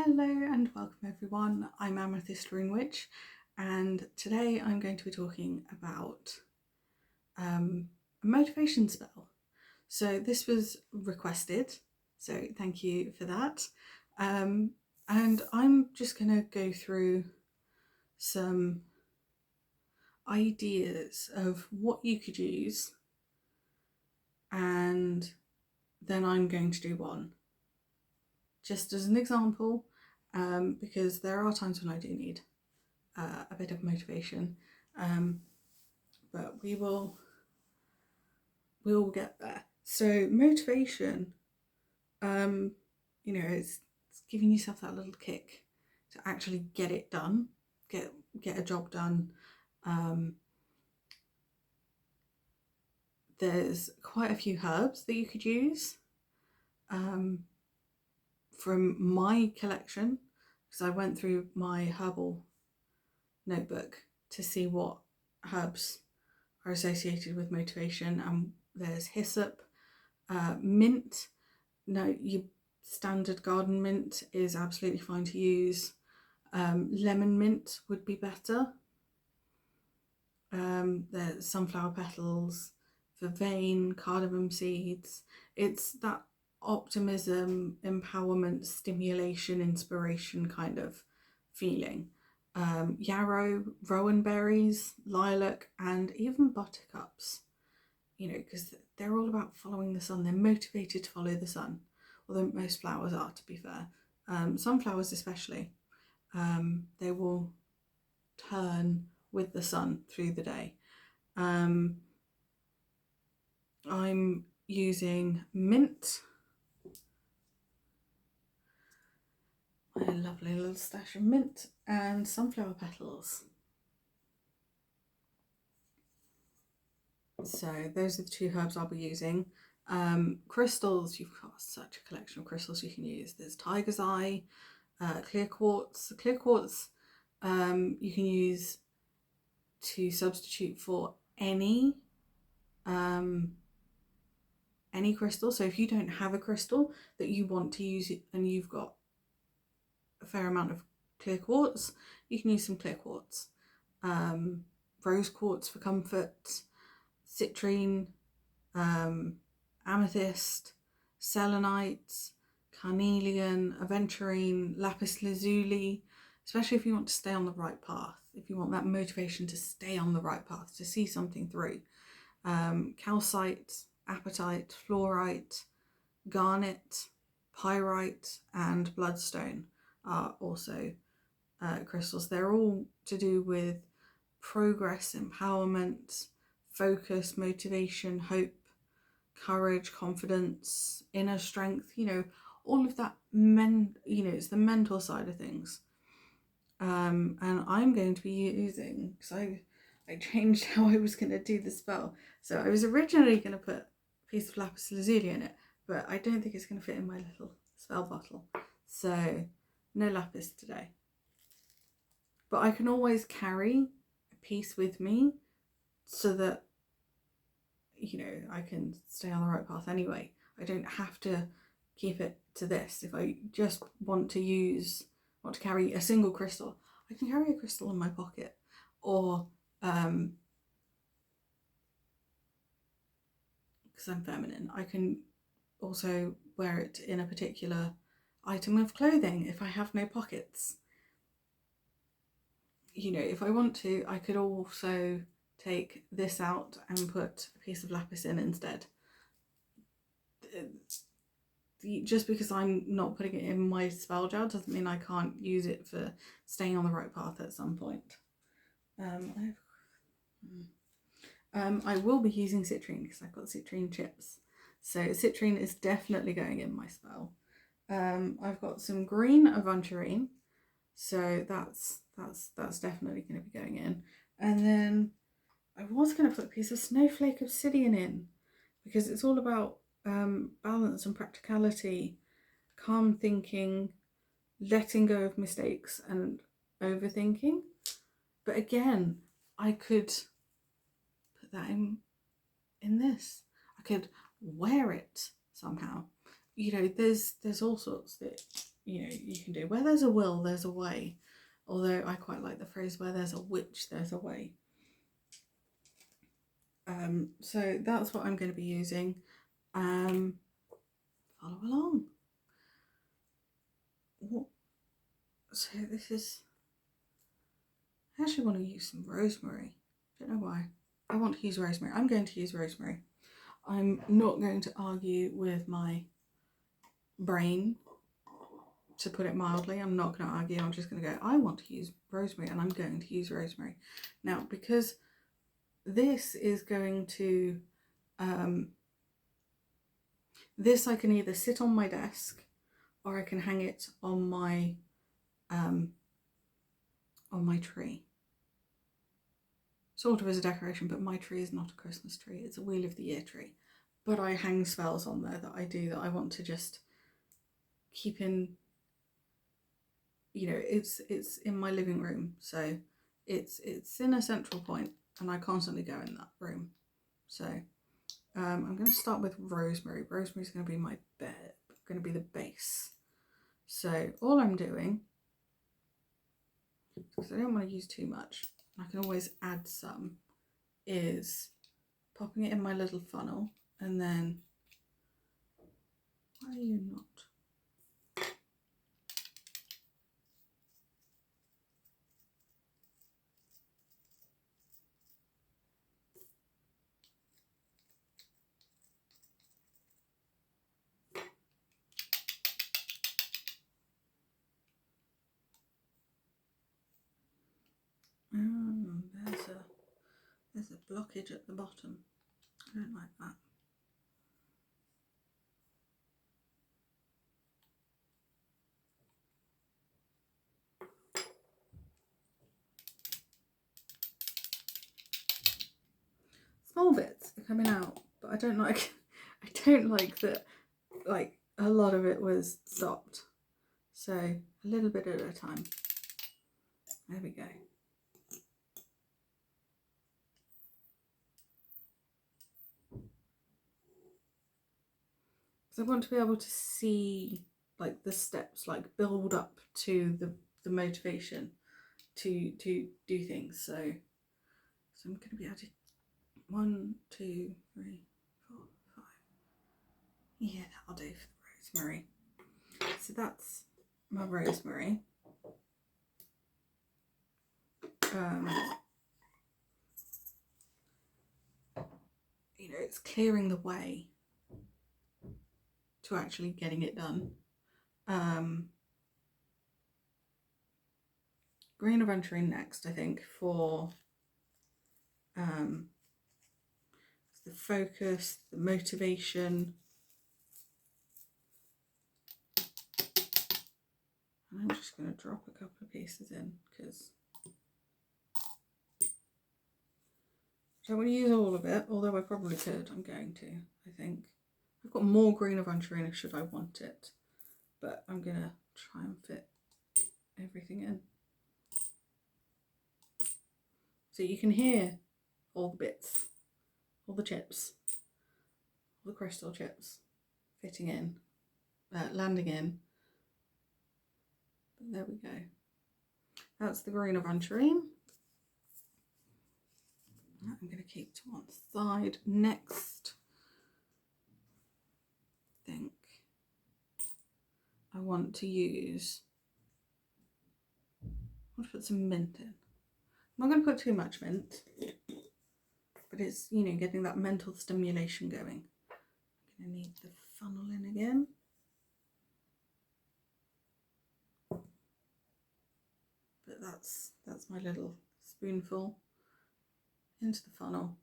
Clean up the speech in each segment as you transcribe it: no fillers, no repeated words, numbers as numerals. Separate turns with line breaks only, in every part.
Hello and welcome everyone, I'm Aventurine Witch and today I'm going to be talking about a motivation spell. So this was requested, so thank you for that. And I'm just going to go through some ideas of what you could use, and then I'm going to do one just as an example, because there are times when I do need a bit of motivation, but we'll get there. So motivation, it's giving yourself that little kick to actually get it done, get a job done. There's quite a few herbs that you could use from my collection, because I went through my herbal notebook to see what herbs are associated with motivation, and there's hyssop, mint. No, your standard garden mint is absolutely fine to use. Lemon mint would be better. There's sunflower petals, vervain, cardamom seeds. It's that optimism, empowerment, stimulation, inspiration kind of feeling. Yarrow, rowan berries, lilac, and even buttercups, because they're all about following the sun. They're motivated to follow the sun, although most flowers are, to be fair. Sunflowers especially, they will turn with the sun through the day. I'm using mint, my lovely little stash of mint, and sunflower petals. So those are the two herbs I'll be using. Crystals, you've got such a collection of crystals you can use. There's tiger's eye, clear quartz. Clear quartz you can use to substitute for any crystal. So if you don't have a crystal that you want to use it and you've got a fair amount of clear quartz, you can use some clear quartz. Rose quartz for comfort, citrine, amethyst, selenite, carnelian, aventurine, lapis lazuli, especially if you want to stay on the right path, if you want that motivation to stay on the right path, to see something through. Calcite, apatite, fluorite, garnet, pyrite, and bloodstone are also crystals. They're all to do with progress, empowerment, focus, motivation, hope, courage, confidence, inner strength, all of that. It's the mental side of things. And I'm going to be using, because I changed how I was going to do the spell. So I was originally going to put a piece of lapis lazuli in it, but I don't think it's going to fit in my little spell bottle. So no lapis today. But I can always carry a piece with me so that, I can stay on the right path anyway. I don't have to keep it to this. If I just want to carry a single crystal, I can carry a crystal in my pocket, or because I'm feminine, I can also wear it in a particular item of clothing if I have no pockets. If I want to, I could also take this out and put a piece of lapis in instead. Just because I'm not putting it in my spell jar doesn't mean I can't use it for staying on the right path at some point. I will be using citrine because I've got citrine chips. So citrine is definitely going in my spell. I've got some green Aventurine, so that's definitely going to be going in. And then I was going to put a piece of snowflake obsidian in, because it's all about balance and practicality, calm thinking, letting go of mistakes and overthinking. But again, I could put that in this. I could wear it somehow. There's all sorts that you know, you can do. Where there's a will, there's a way. Although I quite like the phrase, where there's a witch, there's a way. So that's what I'm going to be using. Follow along. So this is, I actually want to use some rosemary. Don't know why. I want to use rosemary. I'm going to use rosemary. I'm not going to argue with my brain, to put it mildly. I'm not going to argue. I'm just going to go, I want to use rosemary, and I'm going to use rosemary. Now, because this is going to, this I can either sit on my desk or I can hang it on my tree. Sort of as a decoration, but my tree is not a Christmas tree. It's a Wheel of the Year tree. But I hang spells on there that I do, that I want to just keep in, you know, it's in my living room. So it's in a central point, and I constantly go in that room. So I'm going to start with rosemary. Rosemary is going to be my going to be the base. So all I'm doing, because I don't want to use too much, I can always add some, is popping it in my little funnel, and then, why are you not? There's a blockage at the bottom. I don't like that. Small bits are coming out, but I don't like that, like, a lot of it was stopped. So a little bit at a time. There we go. I want to be able to see, like, the steps, like, build up to the motivation to do things. So I'm going to be adding 1, 2, 3, 4, 5. Yeah, that'll do for the rosemary. So that's my rosemary. You know, it's clearing the way to actually getting it done. Green Aventurine next, I think, for the focus, the motivation. And I'm just going to drop a couple of pieces in, because I don't want to use all of it, although I probably could. I'm going to, I think. I've got more Green Aventurine should I want it, but I'm going to try and fit everything in. So you can hear all the bits, all the chips, all the crystal chips fitting in, landing in. But there we go. That's the Green Aventurine. I'm going to keep to one side. Next, I think I want to use, I want to put some mint in. I'm not going to put too much mint, but it's, you know, getting that mental stimulation going. I'm going to need the funnel in again. But that's my little spoonful into the funnel.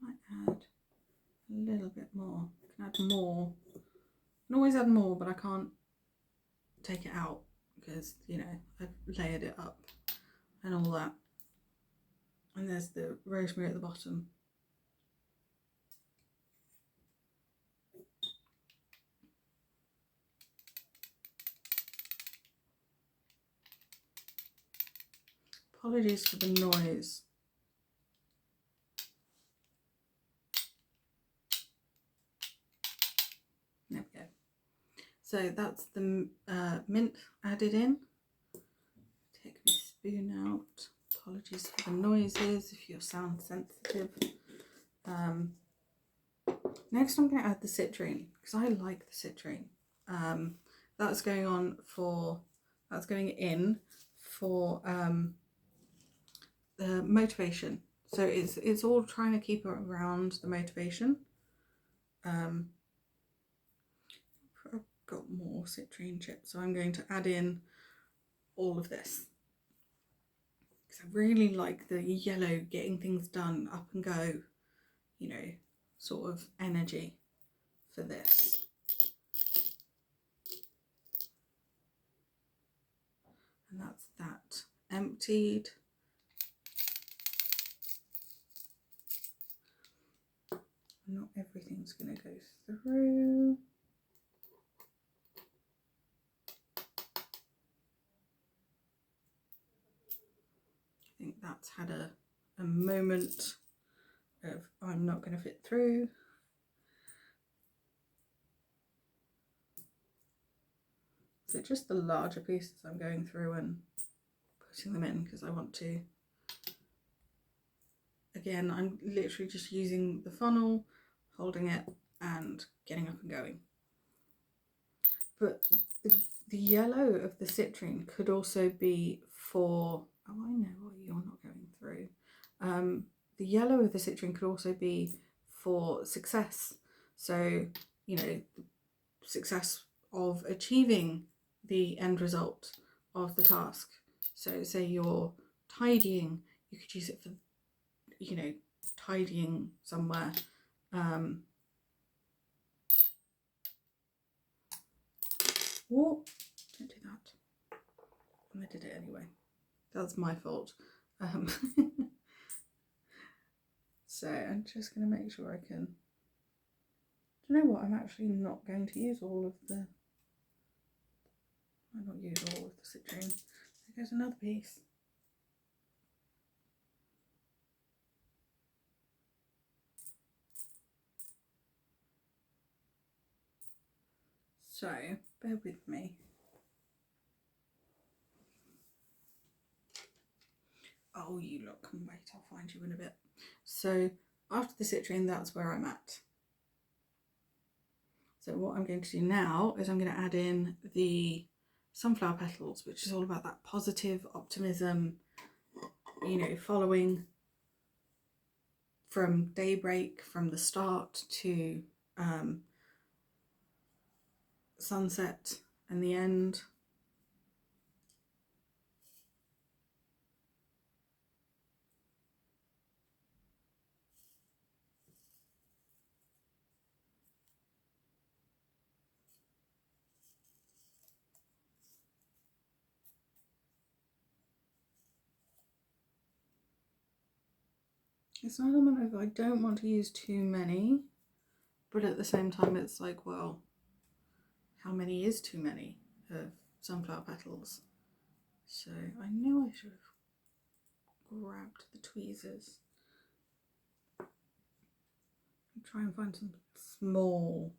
Might add a little bit more. I can add more. I can always add more, but I can't take it out because, you know, I've layered it up and all that. And there's the rosemary at the bottom. Apologies for the noise. There we go. So that's the mint added in. Take my spoon out. Apologies for the noises if you're sound sensitive. Next I'm going to add the citrine because I like the citrine. That's going in for the motivation. So it's all trying to keep it around the motivation. I've got more citrine chips, so I'm going to add in all of this because I really like the yellow getting things done, up and go, you know, sort of energy for this. And that's that emptied. Not everything's going to go through. I think that's had a moment of I'm not going to fit through. So just the larger pieces I'm going through and putting them in because I want to. Again, I'm literally just using the funnel, holding it and getting up and going. But the yellow of the citrine could also be for, oh, I know what you're not going through. The yellow of the citrine could also be for success. So, you know, success of achieving the end result of the task. So say you're tidying, you could use it for, you know, tidying somewhere. Whoa, don't do that. And I did it anyway. That's my fault. So I'm just going to make sure I can. Do you know what? I'm actually not going to use all of the. I'll not use all of the citrine. There goes another piece. So bear with me. Oh, you look, wait, I'll find you in a bit. So after the citrine, that's where I'm at. So what I'm going to do now is I'm going to add in the Sunflower Petals, which is all about that positive optimism, you know, following from daybreak, from the start to sunset and the end. It's an element of I don't want to use too many, but at the same time it's like, well, how many is too many of sunflower petals? So I knew I should have grabbed the tweezers and try and find some small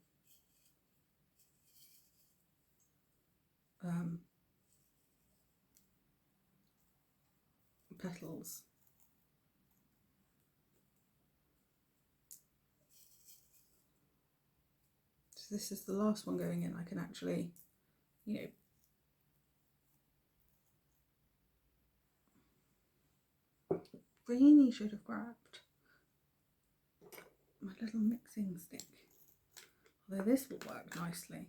petals. So this is the last one going in. I can actually, you know, really should have grabbed my little mixing stick, although this will work nicely.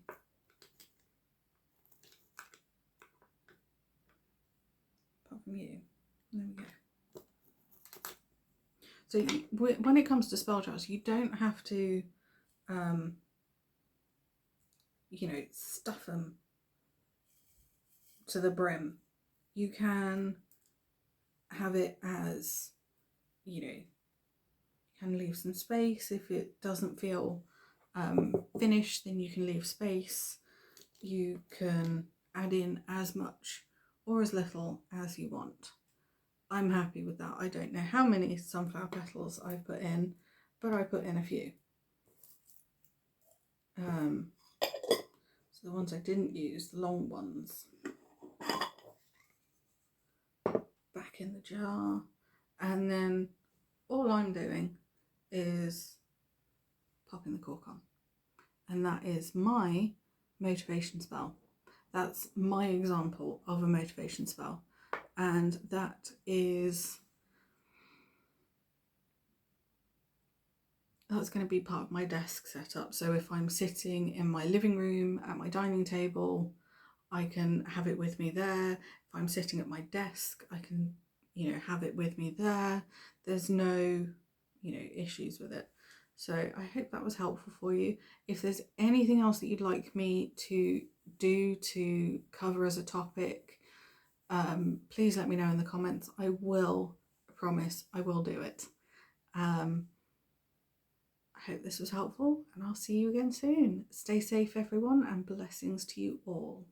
Apart from you. There we go. So when it comes to spell jars, you don't have to, you know, stuff them to the brim. You can have it as, you know, you can leave some space. If it doesn't feel finished, then you can leave space. You can add in as much or as little as you want. I'm happy with that. I don't know how many sunflower petals I've put in, but I put in a few. So the ones I didn't use, the long ones, back in the jar. And then all I'm doing is popping the cork on. And that is my motivation spell. That's my example of a motivation spell. And that's going to be part of my desk setup. So if I'm sitting in my living room at my dining table, I can have it with me there. If I'm sitting at my desk, I can, have it with me there. There's no, issues with it. So I hope that was helpful for you. If there's anything else that you'd like me to do to cover as a topic, please let me know in the comments. I promise I will do it. I hope this was helpful, and I'll see you again soon. Stay safe, everyone, and blessings to you all.